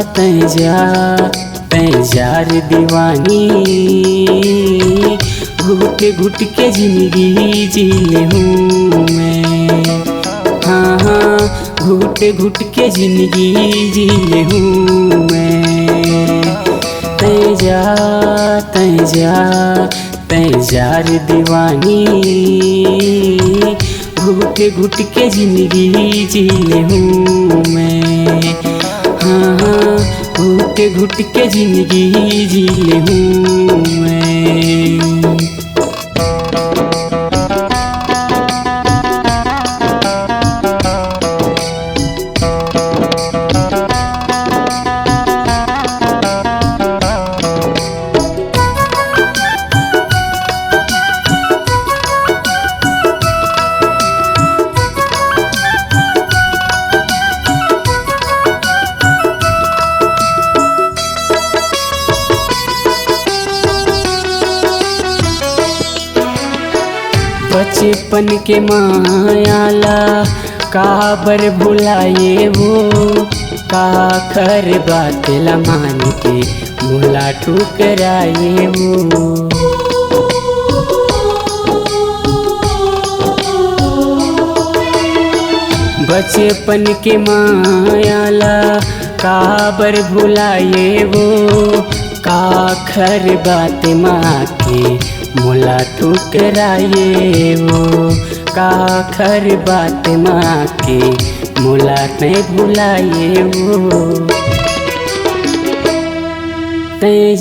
तैं जार दीवानी, घुट घुट के जिंदगी जी ले हूँ मैं। हाँ हाँ, घुट घुट के जिंदगी जी ले हूँ मैं। तैं जार दीवानी, घुट घुट के जिंदगी जी ले हूँ मैं। हाँ हाँ, घुट घुट के जिंदगी जी ले हूँ मैं। बचपन के मायाला काबर भुलाए वो, का खर बात ला मान के भुला ठुकराए वो। बचपन के मायाला काबर भुलाए वो, का खर बात माँ के मोला ठुकराए वो। का खर बात माँ के मोला नहीं भुलाए वो। तैं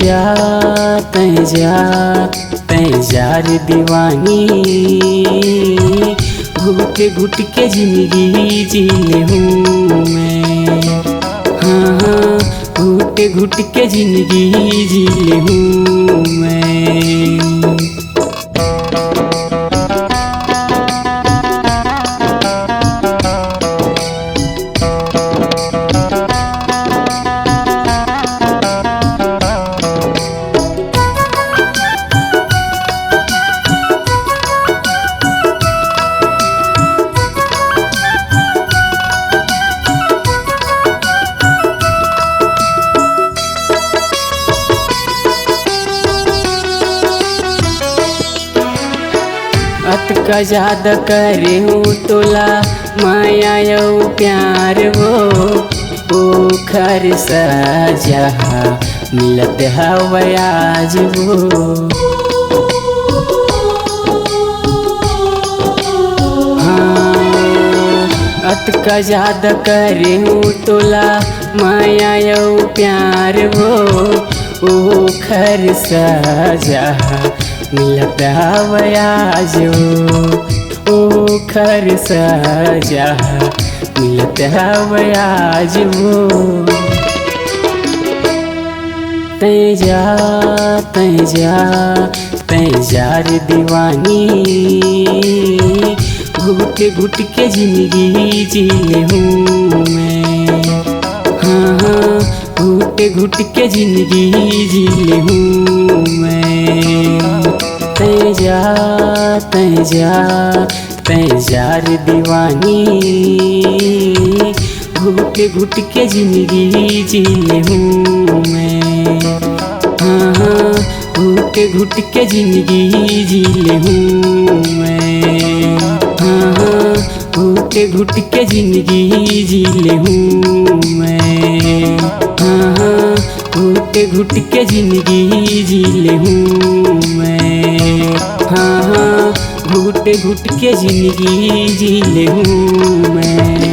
जार दीवानी, घुट घुट के जिंदगी जी ले हूँ मैं। हाँ हाँ, घुट घुट के जिंदगी जी ले हूँ मैं। अत का ज्यादा करे हूँ तोला माया यौ प्यार वो खर सजा मिलत हवयाज वो। हाँ, अत का ज्यादा करे हूँ तोला माया यौ प्यार वो खर सजा मिलत हवयाज वो। खर सजा मिलत हवयाज वो। तैं जार दीवानी, घुट घुट के जिंदगी जी ले हूँ मैं। हाँ हाँ, घुट घुट के जिंदगी जी ले हूँ मैं। तैं जार दीवानी, घुट घुट के जिंदगी जी ले हूँ मैं। हाँ हाँ, घुट घुट के जिंदगी जी ले हूँ मैं। हाँ हाँ, घुट घुट के जिंदगी जी ले हूँ मैं। हाँ हाँ, घुट घुट के जिंदगी जी ले हूँ मैं। हाँ हाँ, घुट घुट के जिंदगी जी ले हूँ मैं।